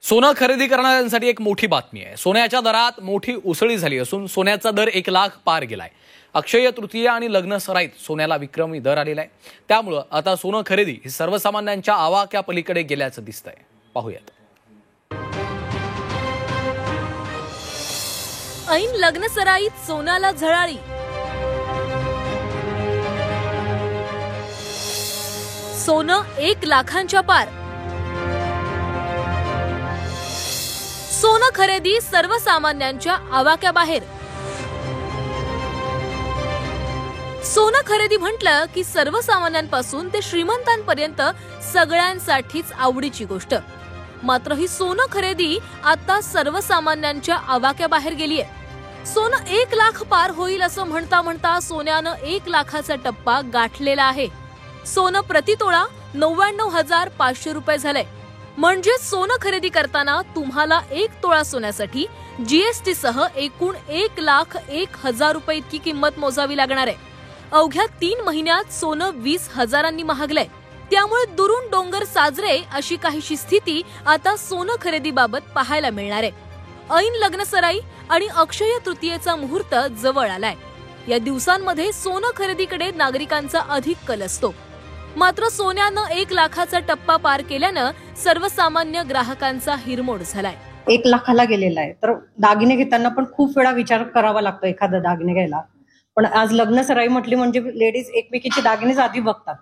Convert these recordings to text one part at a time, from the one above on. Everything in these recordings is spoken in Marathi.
सोनं खरेदी करणाऱ्यांसाठी एक मोठी बातमी आहे। सोन्याच्या दरात मोठी उसळी झाली असून सोन्याचा दर 1 लाख पार गेलाय। अक्षय तृतीय आणि लग्न सराईत सोन्याला विक्रमी दर आलेला आहे। त्यामुळे आता सोनं खरेदी ही सर्वसामान्यांच्या आवाक्या पलीकडे गेल्याचं दिसतंय। पाहूयात। ऐन लग्न सराईत सोन्याला झळाळी। सोनं 1 लाखांच्या पार। सोनं खरेदी सर्वसामान्यांच्या आवाक्याबाहेर। सोनं खरेदी म्हटलं की सर्वसामान्यांपासून ते श्रीमंतांपर्यंत सगळ्यांसाठीच आवडीची गोष्ट। मात्र ही सोनं खरेदी आता सर्वसामान्यांच्या आवाक्याबाहेर गेलीये। सोनं 1 लाख पार होईल असं म्हणता म्हणता सोन्यानं 1 लाखाचा टप्पा गाठलेला आहे। सोनं प्रतितोळा 99,500 रुपये झालंय। म्हणजे सोनं खरेदी करताना तुम्हाला 1 तोळा सोन्यासाठी जीएसटी सह एकूण 1,01,000 रुपये इतकी किंमत मोजावी लागणार आहे। अवघ्या 3 महिन्यात सोनं 20,000 महागलंय। त्यामुळे दुरून डोंगर साजरे अशी काहीशी स्थिती आता सोनं खरेदीबाबत पाहायला मिळणार आहे। ऐन लग्न सराई आणि अक्षय तृतीयेचा मुहूर्त जवळ आलाय। या दिवसांमध्ये सोनं खरेदीकडे नागरिकांचा अधिक कल असतो। मात्र सोन्यानं 1 लाखाचा टप्पा पार केल्यानं सर्वसामान्य ग्राहकांचा हिरमोड झालाय। 1 लाखाला गेलेला आहे, तर दागिने घेताना पण खूप वेळा विचार करावा लागतो एखादा दागिने घ्यायला। पण आज लग्न सराई म्हटली म्हणजे लेडीज एकमेकीचे दागिनेच आधी बघतात।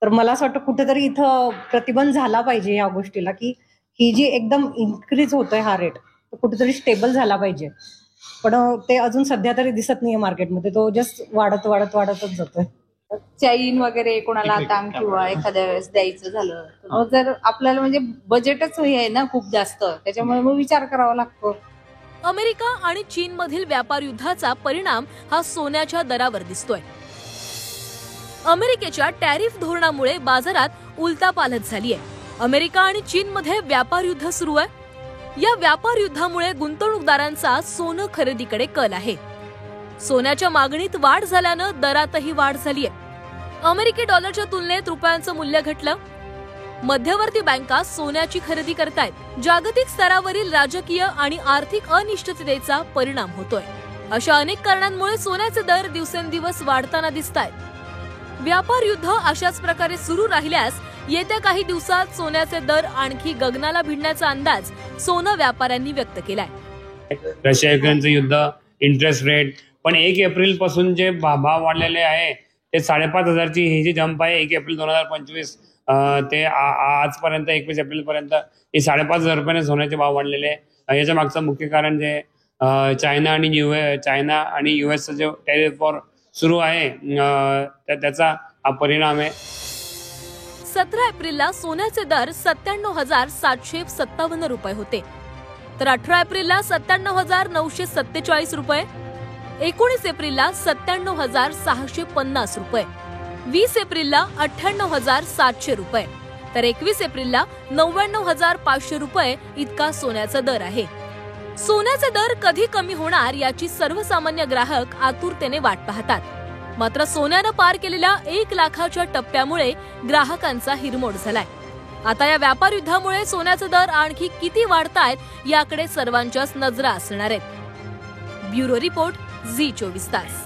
तर मला असं वाटतं कुठेतरी इथं प्रतिबंध झाला पाहिजे या गोष्टीला, की ही जी एकदम इन्क्रीज होतोय हा रेट कुठेतरी स्टेबल झाला पाहिजे। पण ते अजून सध्या तरी दिसत नाहीये मार्केटमध्ये, तो जस्ट वाढतच जातोय। चैन वगैरे कोणाला दाम किंवा एखाद्या वेळेस द्यायचं झालं तर जर आपल्याला म्हणजे बजेटच हे आहे ना खूप जास्त, त्याच्यामुळे मग विचार करावा लागतो। अमेरिका आणि चीन मधील व्यापार युद्धाचा परिणाम हा सोन्याच्या दरावर दिसतोय। अमेरिकेच्या टॅरिफ धोरणामुळे बाजारात उलथापालथ झालीय। अमेरिका आणि चीन मध्ये व्यापार युद्ध सुरू आहे। या व्यापार युद्धामुळे गुंतवणूकदारांचा सोनं खरेदीकडे कल आहे। सोन्याच्या मागणीत वाढ झाल्यानं दरातही वाढ झालीय। अमेरिकी डॉलरच्या तुलनेत रुपयांचं मूल्य घटलं। मध्यवर्ती बँका सोन्याची खरेदी करतायत। जागतिक स्तरावरील राजकीय आणि आर्थिक अनिश्चिततेचा परिणाम होतोय। अशा अनेक कारणांमुळे सोन्याचे दर दिवसेंदिवस वाढताना दिसतायत। व्यापार युद्ध अशाच प्रकारे सुरू राहिल्यास येत्या काही दिवसात सोन्याचे दर आणखी गगनाला भिडण्याचा अंदाज सोनं व्यापाऱ्यांनी व्यक्त केलाय। रशिया युक्रेनचं युद्ध, इंटरेस्ट रेट, पण 1 एप्रिल पासून जे भाव वाढलेले आहे ते 5,500ची ही जी जंप आहे 1 एप्रिल 2025 ते आजपर्यंत 21 एप्रिल पर्यंत हे 5,500 रुपयाने सोन्याचे भाव वाढलेले आहे। याच्या मागचं मुख्य कारण जे चायना आणि युएसचं जे टॅरिफ वॉर सुरू आहे त्याचा हा परिणाम आहे। 17 एप्रिलला सोन्याचे दर 97,757 रुपये होते, तर 18 एप्रिलला 97,947 रुपये, 19 एप्रिलला 97,650 रुपये, 20 एप्रिलला 98,700 रुपये, तर 21 एप्रिलला 99,500 रुपये इतका सोन्याचा दर आहे। सोन्याचे दर कधी कमी होणार याची सर्वसामान्य ग्राहक आतुरतेने वाट पाहतात। मात्र सोन्यानं पार केलेल्या 1 लाखाच्या टप्प्यामुळे ग्राहकांचा हिरमोड झालाय। आता या व्यापार युद्धामुळे सोन्याचे दर आणखी किती वाढतायत याकडे सर्वांच्याच नजरा असणार आहेत। ब्युरो रिपोर्ट, झी 24 तास।